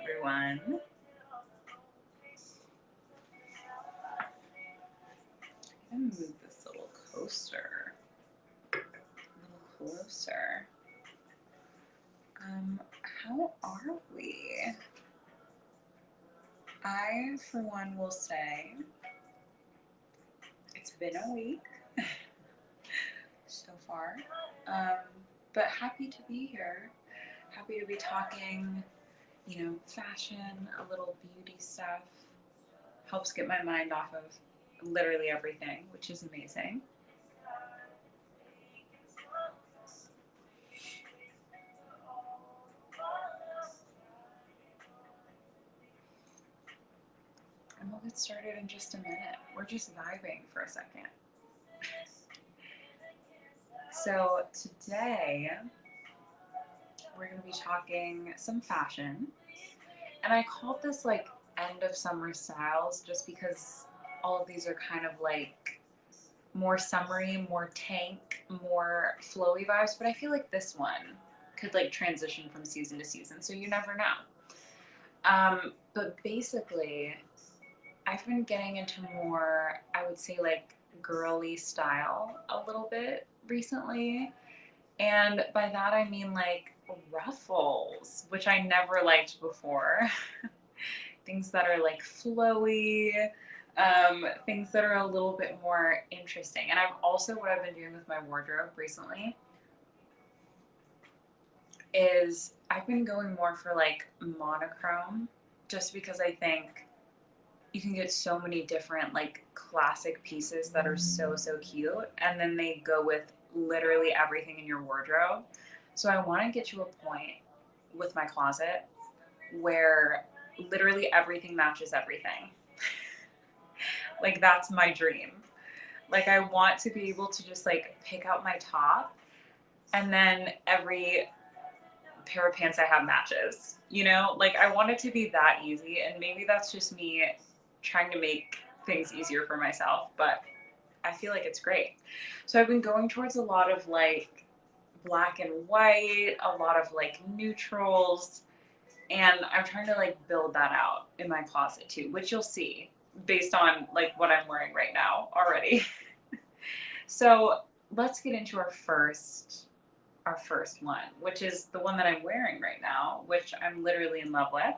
everyone. I'm gonna move this a little closer. A little closer. How are we? I, for one, will say it's been a week so far, but happy to be here. Happy to be talking, fashion, a little beauty stuff. Helps get my mind off of literally everything, which is amazing. And we'll get started in just a minute. We're just vibing for a second. So today we're going to be talking some fashion. And I called this like end of summer styles just because all of these are kind of like more summery, more tank, more flowy vibes. But I feel like this one could like transition from season to season. So you never know. But basically, I've been getting into more, I would say, like girly style a little bit recently. And by that, I mean like ruffles, which I never liked before. Things that are like flowy, things that are a little bit more interesting. And I've also, what I've been doing with my wardrobe recently is I've been going more for like monochrome just because I think you can get so many different like classic pieces that are so cute, and then they go with literally everything in your wardrobe. So I want to get to a point with my closet where literally everything matches everything. Like that's my dream. Like I want to be able to just like pick out my top and then every pair of pants I have matches. Like I want it to be that easy, and maybe that's just me trying to make things easier for myself, but I feel like it's great. So I've been going towards a lot of like black and white, a lot of like neutrals, and I'm trying to like build that out in my closet too, which you'll see based on like what I'm wearing right now already. So let's get into our first one, which is the one that I'm wearing right now, which I'm literally in love with.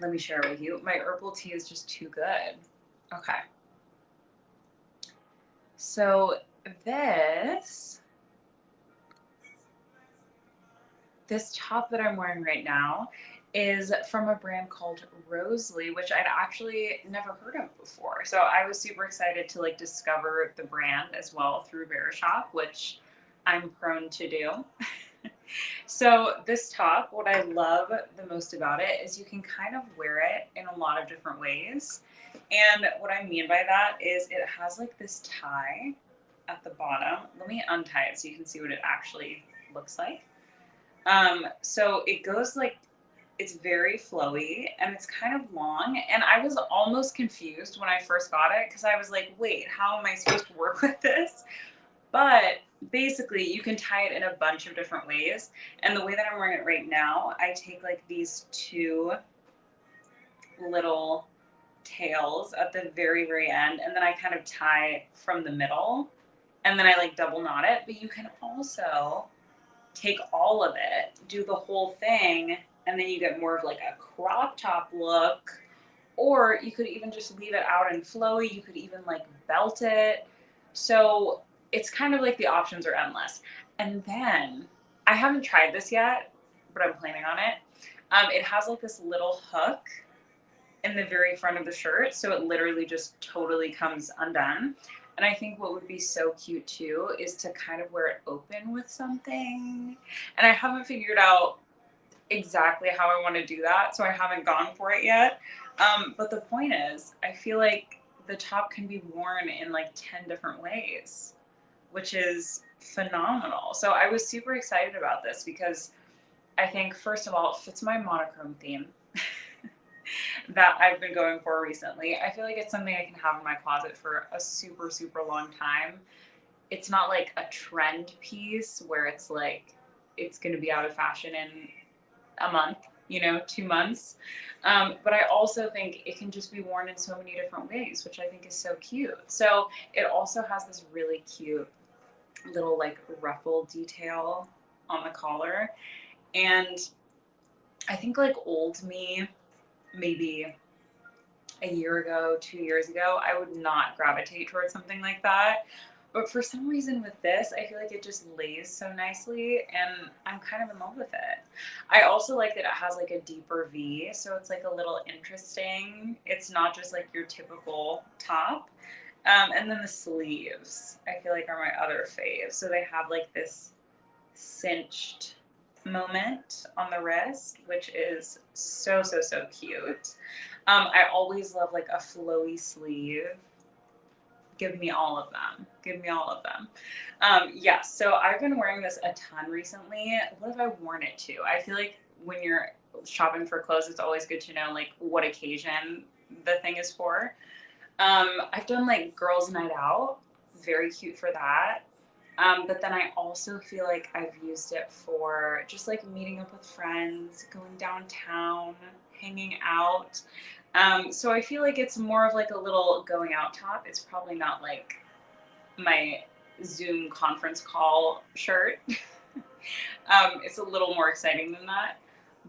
Let me share it with you. My herbal tea is just too good. Okay. So this top that I'm wearing right now is from a brand called Rosely, which I'd actually never heard of before. So I was super excited to like discover the brand as well through Verishop, which I'm prone to do. So this top, what I love the most about it is you can kind of wear it in a lot of different ways. And what I mean by that is it has like this tie at the bottom. Let me untie it so you can see what it actually looks like. So it goes like, it's very flowy and it's kind of long. And I was almost confused when I first got it because I was like, wait, how am I supposed to work with this? But basically, you can tie it in a bunch of different ways. And the way that I'm wearing it right now, I take like these two little tails at the very, very end, and then I kind of tie from the middle, and then I like double knot it. But you can also take all of it, do the whole thing, and then you get more of like a crop top look. Or you could even just leave it out and flowy. You could even like belt it. So it's kind of like the options are endless. And then I haven't tried this yet, but I'm planning on it. It has like this little hook in the very front of the shirt, so it literally just totally comes undone. And I think what would be so cute too is to kind of wear it open with something. And I haven't figured out exactly how I want to do that, so I haven't gone for it yet. But the point is, I feel like the top can be worn in like 10 different ways, which is phenomenal. So I was super excited about this because I think, first of all, it fits my monochrome theme that I've been going for recently. I feel like it's something I can have in my closet for a super long time. It's not like a trend piece where it's like it's going to be out of fashion in a month, 2 months. But I also think it can just be worn in so many different ways, which I think is so cute. So it also has this really cute little like ruffle detail on the collar. And I think like old me, maybe a year ago, 2 years ago, I would not gravitate towards something like that. But for some reason with this, I feel like it just lays so nicely and I'm kind of in love with it. I also like that it has like a deeper V, so it's like a little interesting. It's not just like your typical top. And then the sleeves, I feel like are my other fave. So they have like this cinched moment on the wrist, which is so, so, so cute. I always love like a flowy sleeve. Give me all of them. Give me all of them. Yes, so I've been wearing this a ton recently. What have I worn it to? I feel like when you're shopping for clothes, it's always good to know like what occasion the thing is for. I've done like girls' night out. Very cute for that. But then I also feel like I've used it for just like meeting up with friends, going downtown, hanging out. So I feel like it's more of like a little going out top. It's probably not like my Zoom conference call shirt. It's a little more exciting than that.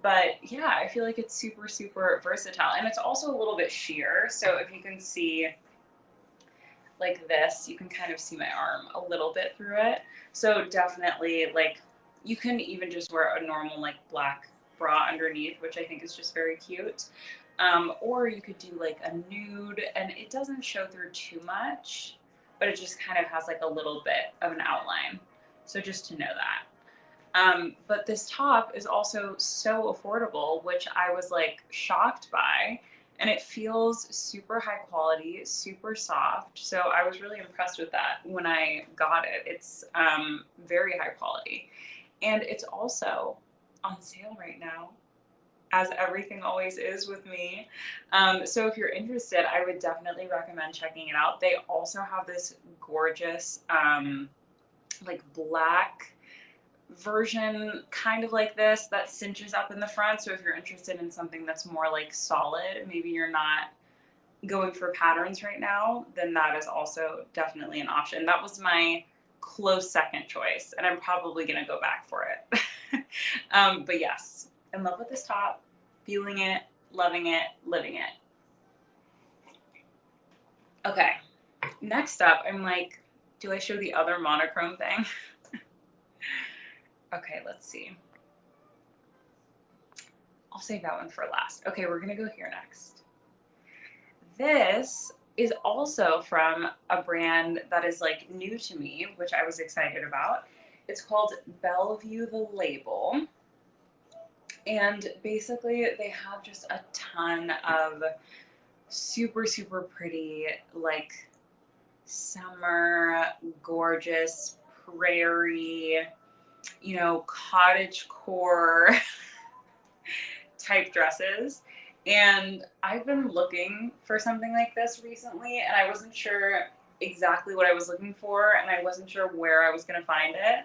But yeah, I feel like it's super, super versatile. And it's also a little bit sheer. So if you can see like this, you can kind of see my arm a little bit through it. So definitely like you can even just wear a normal like black bra underneath, which I think is just very cute. Or you could do like a nude and it doesn't show through too much, but it just kind of has like a little bit of an outline. So just to know that. But this top is also so affordable, which I was like shocked by. And it feels super high quality, super soft. So I was really impressed with that when I got it. It's very high quality. And it's also on sale right now, as everything always is with me. So if you're interested, I would definitely recommend checking it out. They also have this gorgeous, like black version kind of like this that cinches up in the front. So if you're interested in something that's more like solid, maybe you're not going for patterns right now, then that is also definitely an option. That was my close second choice, and I'm probably going to go back for it. But yes, in love with this top, feeling it, loving it, living it. Okay, next up, I'm like, do I show the other monochrome thing? Okay, let's see. I'll save that one for last. Okay, we're gonna go here next. This is also from a brand that is like new to me, which I was excited about. It's called Bellevue the Label. And basically they have just a ton of super, super pretty, like summer, gorgeous, prairie, cottage core type dresses. And I've been looking for something like this recently, and I wasn't sure exactly what I was looking for, and I wasn't sure where I was going to find it.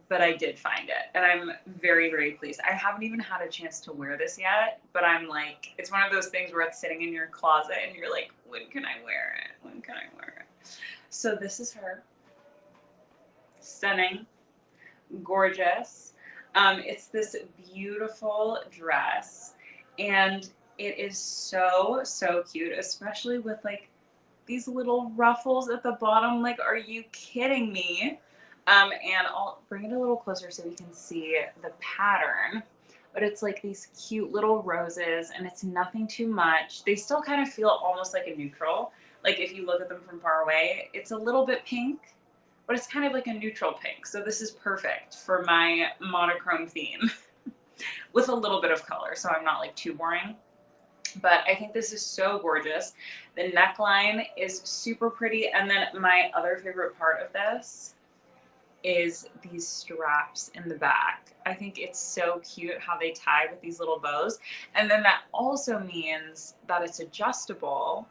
But I did find it, and I'm very, very pleased. I haven't even had a chance to wear this yet, but I'm like, it's one of those things where it's sitting in your closet, and you're like, when can I wear it? When can I wear it? So this is her. Stunning, gorgeous. It's this beautiful dress, and it is so, so cute, especially with like these little ruffles at the bottom. Like, are you kidding me? And I'll bring it a little closer so we can see the pattern. But it's like these cute little roses, and it's nothing too much. They still kind of feel almost like a neutral. Like if you look at them from far away, it's a little bit pink, but it's kind of like a neutral pink. So this is perfect for my monochrome theme with a little bit of color. So I'm not like too boring. But I think this is so gorgeous. The neckline is super pretty. And then my other favorite part of this is these straps in the back. I think it's so cute how they tie with these little bows. And then that also means that it's adjustable.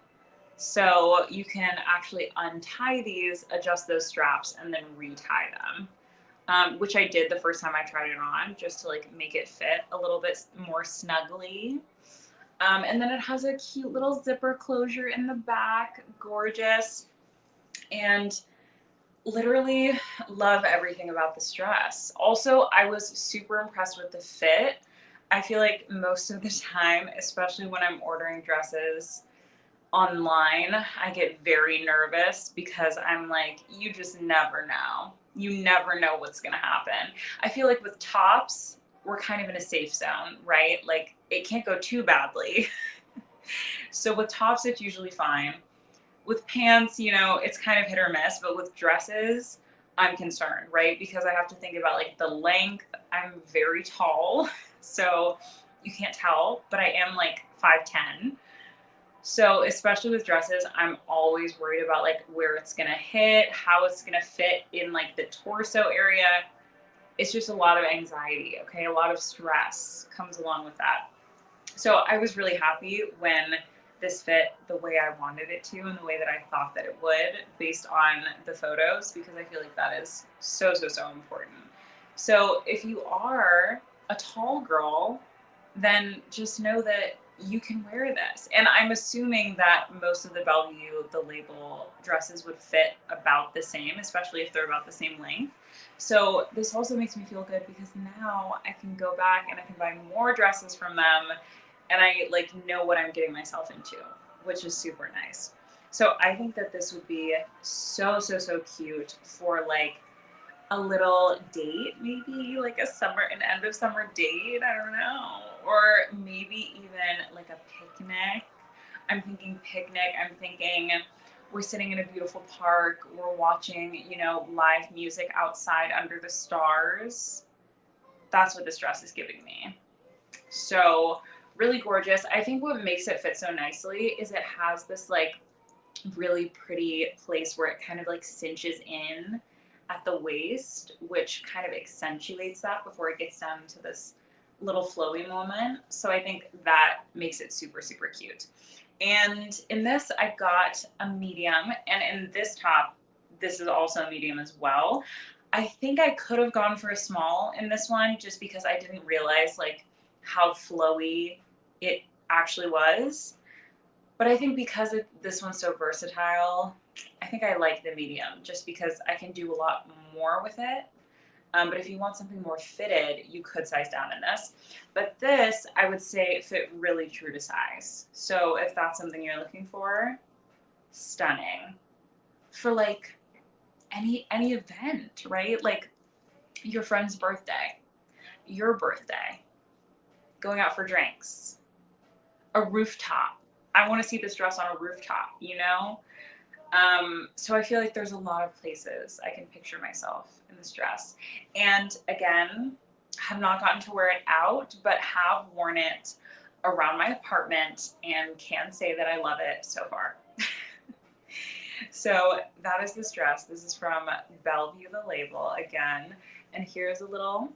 So you can actually untie these, adjust those straps, and then retie them. which I did the first time I tried it on, just to like make it fit a little bit more snugly. And then it has a cute little zipper closure in the back, gorgeous. And literally love everything about this dress. Also, I was super impressed with the fit. I feel like most of the time, especially when I'm ordering dresses online, I get very nervous because I'm like, you just never know. You never know what's going to happen. I feel like with tops, we're kind of in a safe zone, right? Like it can't go too badly. So with tops, it's usually fine. With pants, you know, it's kind of hit or miss, but with dresses, I'm concerned, right? Because I have to think about like the length. I'm very tall, so you can't tell, but I am like 5'10". So especially with dresses, I'm always worried about like where it's gonna hit, how it's gonna fit in like the torso area. It's just a lot of anxiety, okay? A lot of stress comes along with that. So I was really happy when this fit the way I wanted it to and the way that I thought that it would based on the photos, because I feel like that is so, so, so important. So if you are a tall girl, then just know that you can wear this. And I'm assuming that most of the Bellevue, the label dresses would fit about the same, especially if they're about the same length. So this also makes me feel good because now I can go back and I can buy more dresses from them and I like know what I'm getting myself into, which is super nice. So I think that this would be so, so, so cute for like a little date, maybe like a summer, an end of summer date. I don't know. Or maybe even like a picnic. I'm thinking picnic. I'm thinking we're sitting in a beautiful park. We're watching, you know, live music outside under the stars. That's what this dress is giving me. So really gorgeous. I think what makes it fit so nicely is it has this like really pretty place where it kind of like cinches in at the waist, which kind of accentuates that before it gets down to this little flowy moment. So I think that makes it super, super cute. And in this, I got a medium, and in this top, this is also a medium as well. I think I could have gone for a small in this one just because I didn't realize like how flowy it actually was. But I think because this one's so versatile, I think I like the medium just because I can do a lot more with it. But if you want something more fitted, you could size down in this. But this, I would say, fit really true to size. So if that's something you're looking for, stunning. For like any event, right? Like your friend's birthday, your birthday, going out for drinks, a rooftop. I want to see this dress on a rooftop, you know? So I feel like there's a lot of places I can picture myself in this dress. And again, have not gotten to wear it out, but have worn it around my apartment and can say that I love it so far. So that is this dress. This is from Bellevue, the label again. And here's a little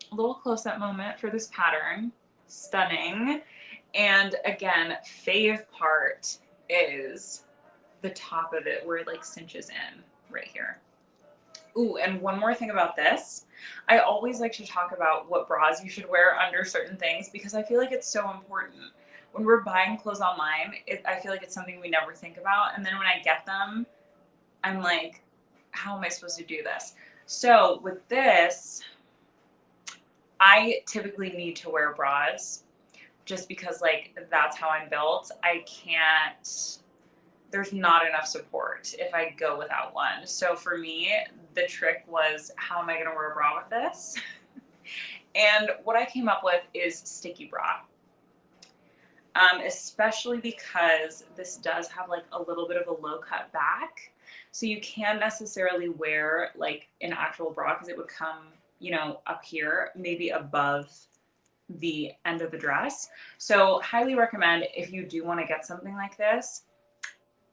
close-up moment for this pattern. Stunning. And again, fave part is the top of it where it like cinches in right here. Ooh, and one more thing about this. I always like to talk about what bras you should wear under certain things because I feel like it's so important. When we're buying clothes online, I feel like it's something we never think about. And then when I get them, I'm like, how am I supposed to do this? So with this, I typically need to wear bras just because like that's how I'm built. I can't, there's not enough support if I go without one. So for me, the trick was how am I going to wear a bra with this? And what I came up with is sticky bra. Especially because this does have like a little bit of a low cut back. So you can't necessarily wear like an actual bra because it would come, you know, up here, maybe above the end of the dress. So highly recommend if you do want to get something like this,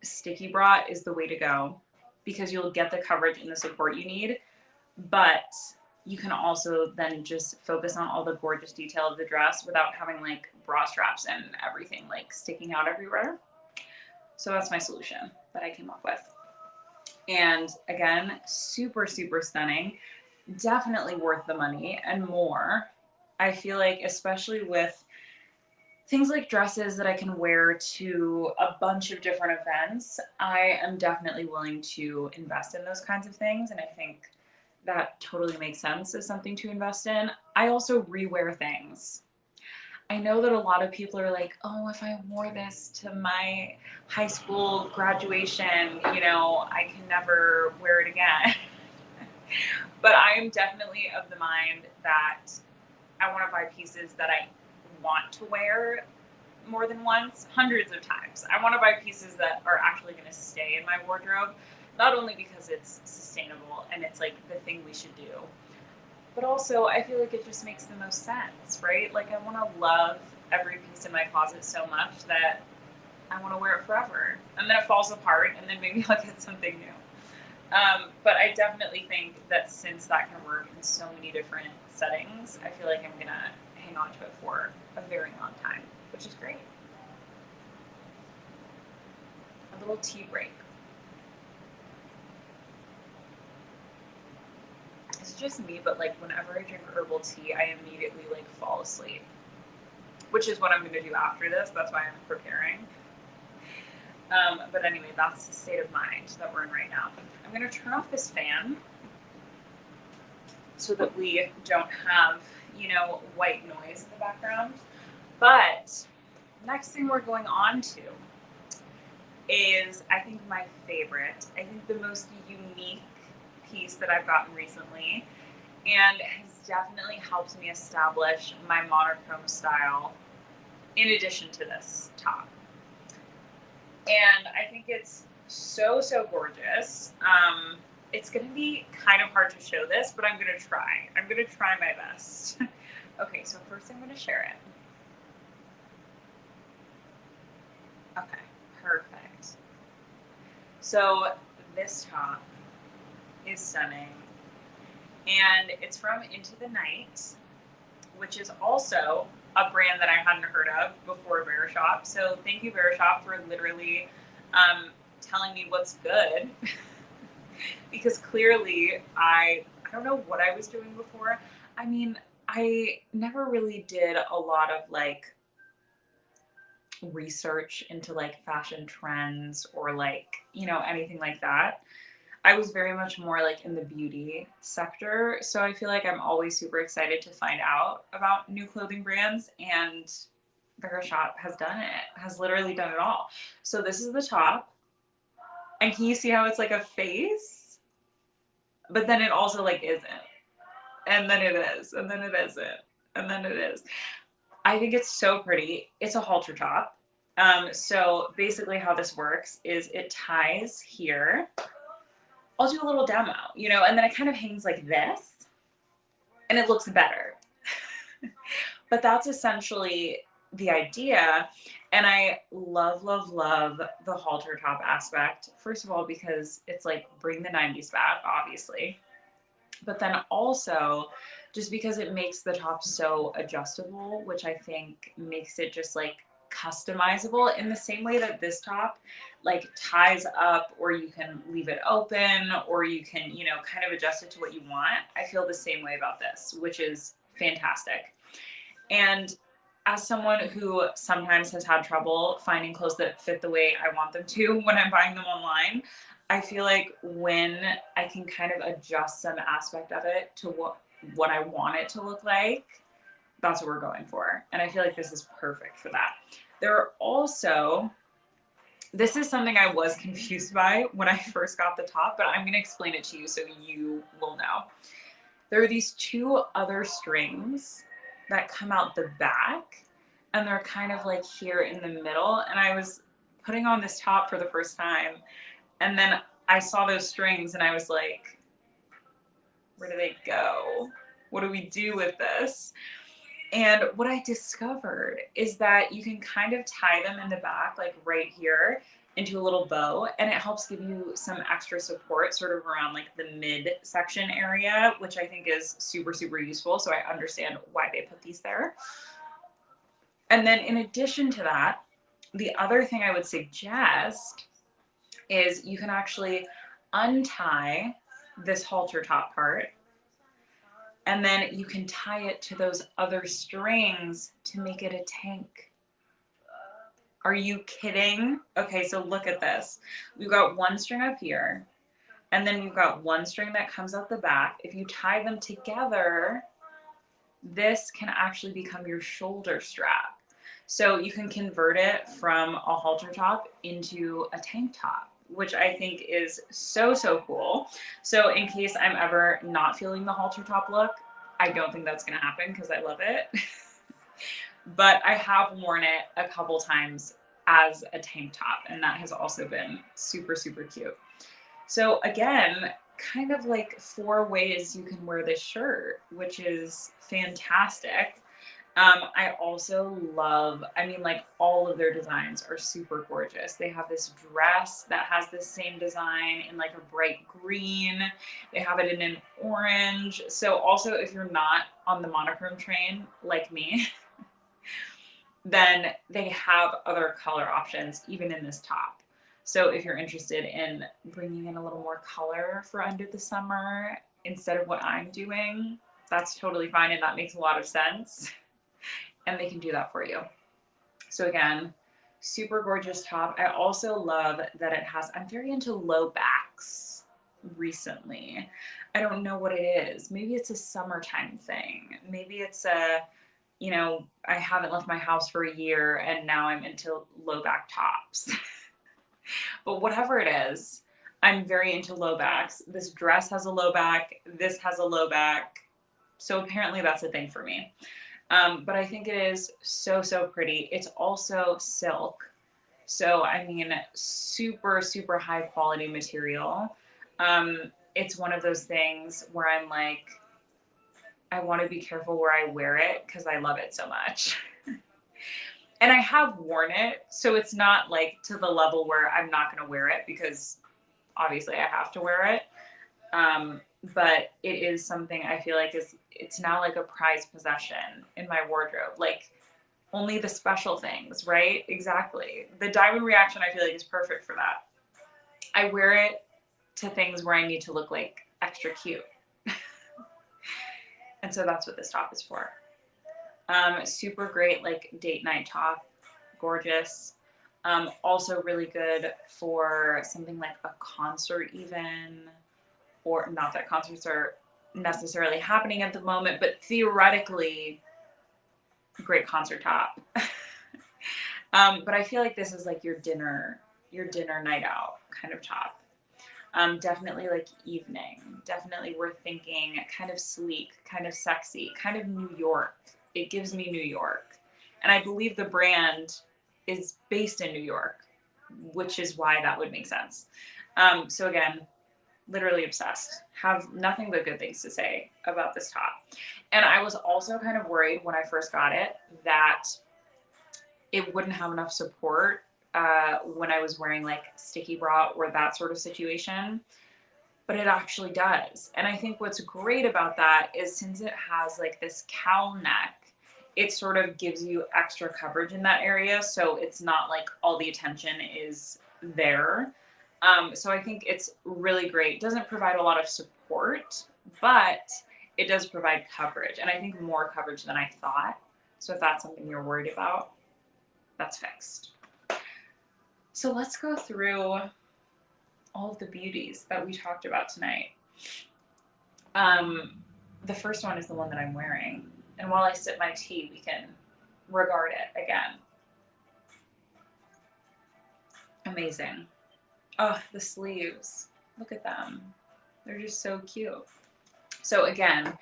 sticky bra is the way to go because you'll get the coverage and the support you need, but you can also then just focus on all the gorgeous detail of the dress without having like bra straps and everything like sticking out everywhere. So that's my solution that I came up with. And again, super, super stunning. definitely worth the money and more. I feel like, especially with things like dresses that I can wear to a bunch of different events, I am definitely willing to invest in those kinds of things. And I think that totally makes sense as something to invest in. I also rewear things. I know that a lot of people are like, oh, if I wore this to my high school graduation, I can never wear it again. But I am definitely of the mind that I want to buy pieces that I want to wear more than once, hundreds of times. I want to buy pieces that are actually going to stay in my wardrobe, not only because it's sustainable and it's like the thing we should do, but also I feel like it just makes the most sense, right? Like I want to love every piece in my closet so much that I want to wear it forever. And then it falls apart and then maybe I'll get something new. But I definitely think that since that can work in so many different settings, I feel like I'm going to hang on to it for a very long time, which is great. A little tea break. It's just me, but like whenever I drink herbal tea, I immediately like fall asleep, which is what I'm going to do after this. That's why I'm preparing. But anyway, that's the state of mind that we're in right now. I'm going to turn off this fan so that we don't have, white noise in the background. But next thing we're going on to is, I think, my favorite. I think the most unique piece that I've gotten recently and has definitely helped me establish my monochrome style in addition to this top. And I think it's so, so gorgeous. It's going to be kind of hard to show this, but I'm going to try. I'm going to try my best. Okay, so first I'm going to share it. Okay, perfect. So this top is stunning. And it's from Into the Night, which is also a brand that I hadn't heard of before Verishop. So thank you, Verishop, for literally telling me what's good. Because clearly I don't know what I was doing before. I mean, I never really did a lot of like research into like fashion trends or like, anything like that. I was very much more like in the beauty sector. So I feel like I'm always super excited to find out about new clothing brands, and Verishop has done it, has literally done it all. So this is the top. And can you see how it's like a face? But then it also like isn't. And then it is. And then it isn't. And then it is. I think it's so pretty. It's a halter top. So basically how this works is it ties here. I'll do a little demo, and then it kind of hangs like this and it looks better. But that's essentially the idea. And I love, love, love the halter top aspect. First of all, because it's like bring the 90s back, obviously. But then also just because it makes the top so adjustable, which I think makes it just like customizable in the same way that this top like ties up, or you can leave it open, or you can, kind of adjust it to what you want. I feel the same way about this, which is fantastic. And as someone who sometimes has had trouble finding clothes that fit the way I want them to when I'm buying them online, I feel like when I can kind of adjust some aspect of it to what I want it to look like, that's what we're going for. And I feel like this is perfect for that. There are also, this is something I was confused by when I first got the top, but I'm going to explain it to you so you will know. There are these two other strings that come out the back, and they're kind of like here in the middle. And I was putting on this top for the first time, and then I saw those strings and I was like, where do they go? What do we do with this? And what I discovered is that you can kind of tie them in the back, like right here, into a little bow, and it helps give you some extra support sort of around like the midsection area, which I think is super, super useful. So I understand why they put these there. And then in addition to that, the other thing I would suggest is you can actually untie this halter top part, And then you can tie it to those other strings to make it a tank. Are you kidding? Okay, so look at this. We've got one string up here, and then we've got one string that comes out the back. If you tie them together, this can actually become your shoulder strap. So you can convert it from a halter top into a tank top, which I think is so, so cool. So in case I'm ever not feeling the halter top look, I don't think that's gonna happen because I love it. But I have worn it a couple times as a tank top, and that has also been super, super cute. So again, kind of like 4 ways you can wear this shirt, which is fantastic. I also love, I mean, like all of their designs are super gorgeous. They have this dress that has the same design in like a bright green. They have it in an orange. So also if you're not on the monochrome train like me, then they have other color options even in this top. So if you're interested in bringing in a little more color for under the summer instead of what I'm doing, that's totally fine and that makes a lot of sense. And they can do that for you. So again, super gorgeous top. I also love that it has, I'm very into low backs recently. I don't know what it is. Maybe it's a summertime thing. Maybe it's a, you know, I haven't left my house for a year and now I'm into low back tops. But whatever it is, I'm very into low backs. This dress has a low back. This has a low back. So apparently that's a thing for me. But I think it is so, so pretty. It's also silk. So, I mean, super, super high quality material. It's one of those things where I'm like, I want to be careful where I wear it because I love it so much. And I have worn it, so it's not like to the level where I'm not going to wear it because obviously I have to wear it. But it is something I feel like it's now like a prized possession in my wardrobe. Like only the special things, right? Exactly. The diamond reaction I feel like is perfect for that. I wear it to things where I need to look like extra cute. And so that's what this top is for. Super great like date night top, gorgeous. Also really good for something like a concert even, or not that concerts are necessarily happening at the moment, but theoretically, great concert top. But I feel like this is like your dinner night out kind of top. Definitely like evening. Definitely we're thinking kind of sleek, kind of sexy, kind of New York. It gives me New York. And I believe the brand is based in New York, which is why that would make sense. So again, literally obsessed. Have nothing but good things to say about this top. And I was also kind of worried when I first got it that it wouldn't have enough support when I was wearing like sticky bra or that sort of situation, but it actually does. And I think what's great about that is since it has like this cowl neck, it sort of gives you extra coverage in that area. So it's not like all the attention is there. So I think it's really great. It doesn't provide a lot of support, but it does provide coverage. And I think more coverage than I thought. So if that's something you're worried about, that's fixed. So let's go through all of the beauties that we talked about tonight. The first one is the one that I'm wearing. And while I sip my tea, we can regard it again. Amazing. Oh, the sleeves. Look at them. They're just so cute. So again,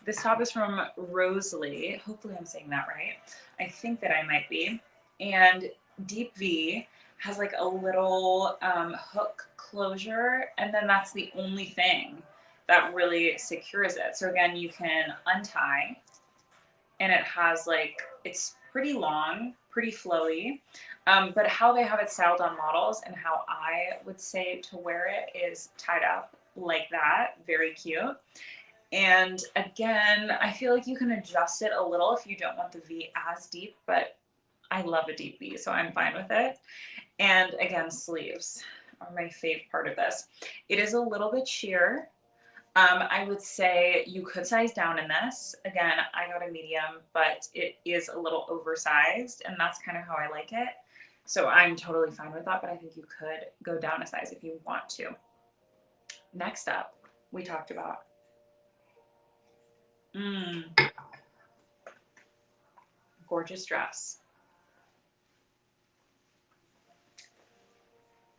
this top is from Rosalie. Hopefully I'm saying that right. I think that I might be. And Deep V has like a little hook closure, and then that's the only thing that really secures it. So again, you can untie, and it has like, it's pretty long, pretty flowy, but how they have it styled on models and how I would say to wear it is tied up like that. Very cute. And again, I feel like you can adjust it a little if you don't want the V as deep, but I love a deep V, so I'm fine with it. And again, sleeves are my fave part of this. It is a little bit sheer, I would say you could size down in this. Again, I got a medium, but it is a little oversized, and that's kind of how I like it. So I'm totally fine with that, but I think you could go down a size if you want to. Next up, we talked about gorgeous dress.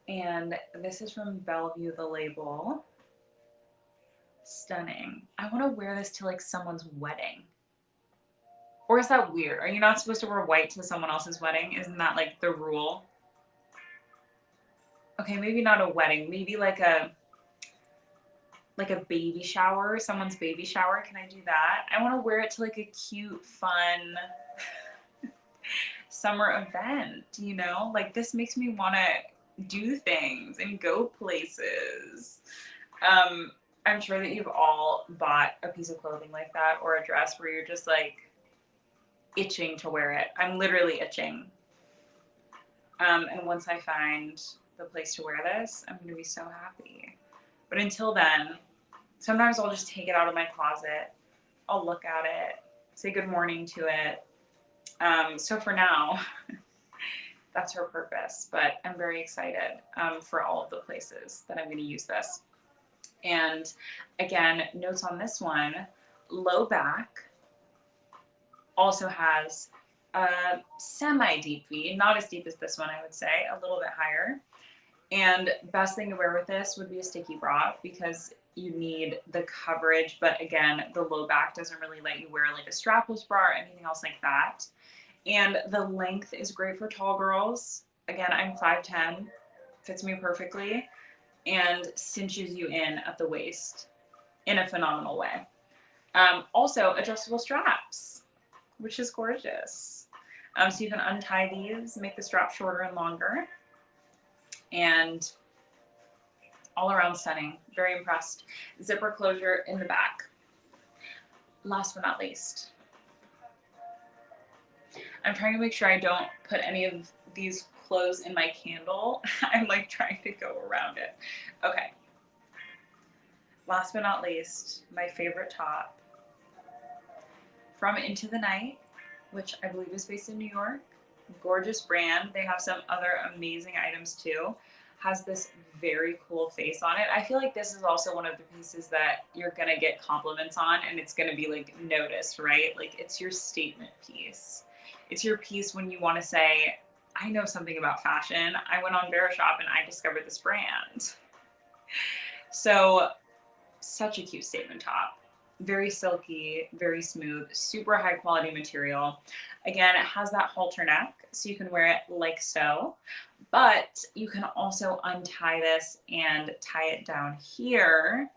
And this is from Bellevue, the label. Stunning. I want to wear this to like someone's wedding. Or is that weird? Are you not supposed to wear white to someone else's wedding? Isn't that like the rule? Okay, maybe not a wedding. Maybe like a baby shower, someone's baby shower. Can I do that? I want to wear it to like a cute, fun summer event, you know? Like this makes me want to do things and go places. I'm sure that you've all bought a piece of clothing like that or a dress where you're just like itching to wear it. I'm literally itching. And once I find the place to wear this, I'm going to be so happy. But until then, sometimes I'll just take it out of my closet. I'll look at it, say good morning to it. So for now, that's her purpose. But I'm very excited for all of the places that I'm going to use this. And again, notes on this one, low back, also has a semi-deep V, not as deep as this one, I would say, a little bit higher. And best thing to wear with this would be a sticky bra because you need the coverage, but again, the low back doesn't really let you wear like a strapless bra or anything else like that. And the length is great for tall girls. Again, I'm 5'10", fits me perfectly, and cinches you in at the waist in a phenomenal way. Also, adjustable straps, which is gorgeous. So you can untie these, make the strap shorter and longer, and all around stunning. Very impressed. Zipper closure in the back. Last but not least, I'm trying to make sure I don't put any of these clothes in my candle. I'm like trying to go around it. Okay. Last but not least, my favorite top from Into the Night, which I believe is based in New York. Gorgeous brand. They have some other amazing items too. Has this very cool face on it. I feel like this is also one of the pieces that you're gonna get compliments on and it's gonna be like noticed, right? Like it's your statement piece. It's your piece when you wanna say, I know something about fashion. I went on Verishop and I discovered this brand. So such a cute statement top. Very silky, very smooth, super high quality material. Again, it has that halter neck, so you can wear it like so, but you can also untie this and tie it down here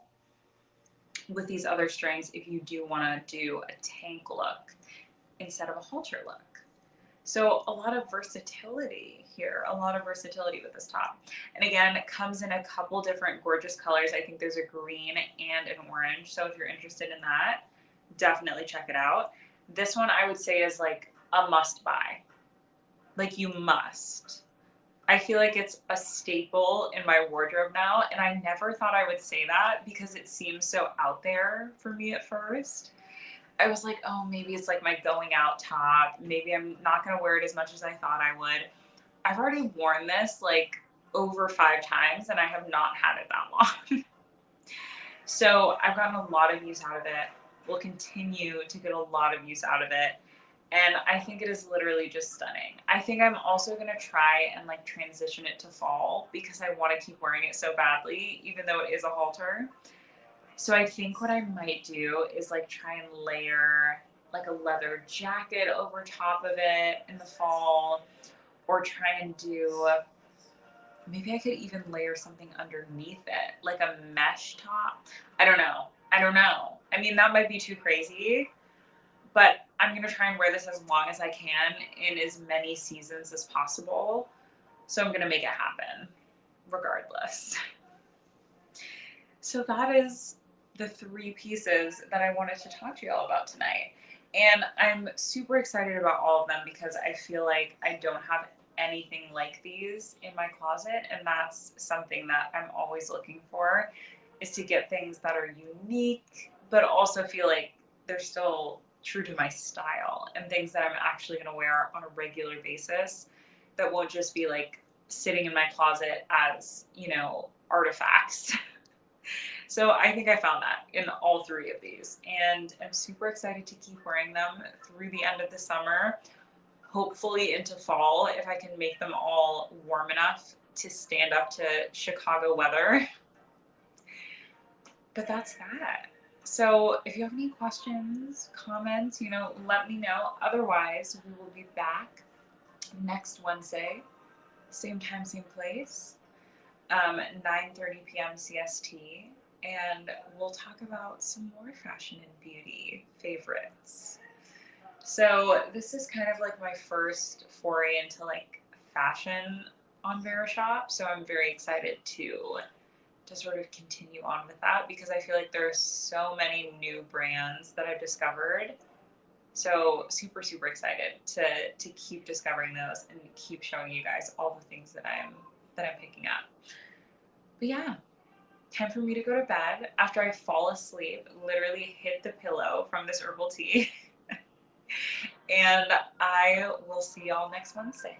with these other strings if you do want to do a tank look instead of a halter look. So a lot of versatility here, a lot of versatility with this top. And again, it comes in a couple different gorgeous colors. I think there's a green and an orange. So if you're interested in that, definitely check it out. This one I would say is like a must buy. Like you must. I feel like it's a staple in my wardrobe now. And I never thought I would say that because it seems so out there for me at first. I was like, oh, maybe it's like my going out top. Maybe I'm not going to wear it as much as I thought I would. I've already worn this like over 5 times and I have not had it that long. So I've gotten a lot of use out of it. Will continue to get a lot of use out of it. And I think it is literally just stunning. I think I'm also going to try and like transition it to fall because I want to keep wearing it so badly, even though it is a halter. So I think what I might do is like try and layer like a leather jacket over top of it in the fall, or try and do, maybe I could even layer something underneath it, like a mesh top. I don't know. I mean, that might be too crazy, but I'm going to try and wear this as long as I can in as many seasons as possible. So I'm going to make it happen regardless. So that is the 3 pieces that I wanted to talk to you all about tonight. And I'm super excited about all of them because I feel like I don't have anything like these in my closet. And that's something that I'm always looking for, is to get things that are unique, but also feel like they're still true to my style and things that I'm actually going to wear on a regular basis that won't just be like sitting in my closet as, artifacts. So I think I found that in all three of these, and I'm super excited to keep wearing them through the end of the summer, hopefully into fall if I can make them all warm enough to stand up to Chicago weather. But that's that. So if you have any questions, comments, let me know. Otherwise, we will be back next Wednesday, same time, same place, 9:30 p.m. CST, and we'll talk about some more fashion and beauty favorites. So this is kind of like my first foray into like fashion on Verishop, so I'm very excited to sort of continue on with that because I feel like there are so many new brands that I've discovered. So super, super excited to keep discovering those and keep showing you guys all the things that I'm picking up. But yeah, time for me to go to bed after I fall asleep, literally hit the pillow from this herbal tea. And I will see y'all next Wednesday.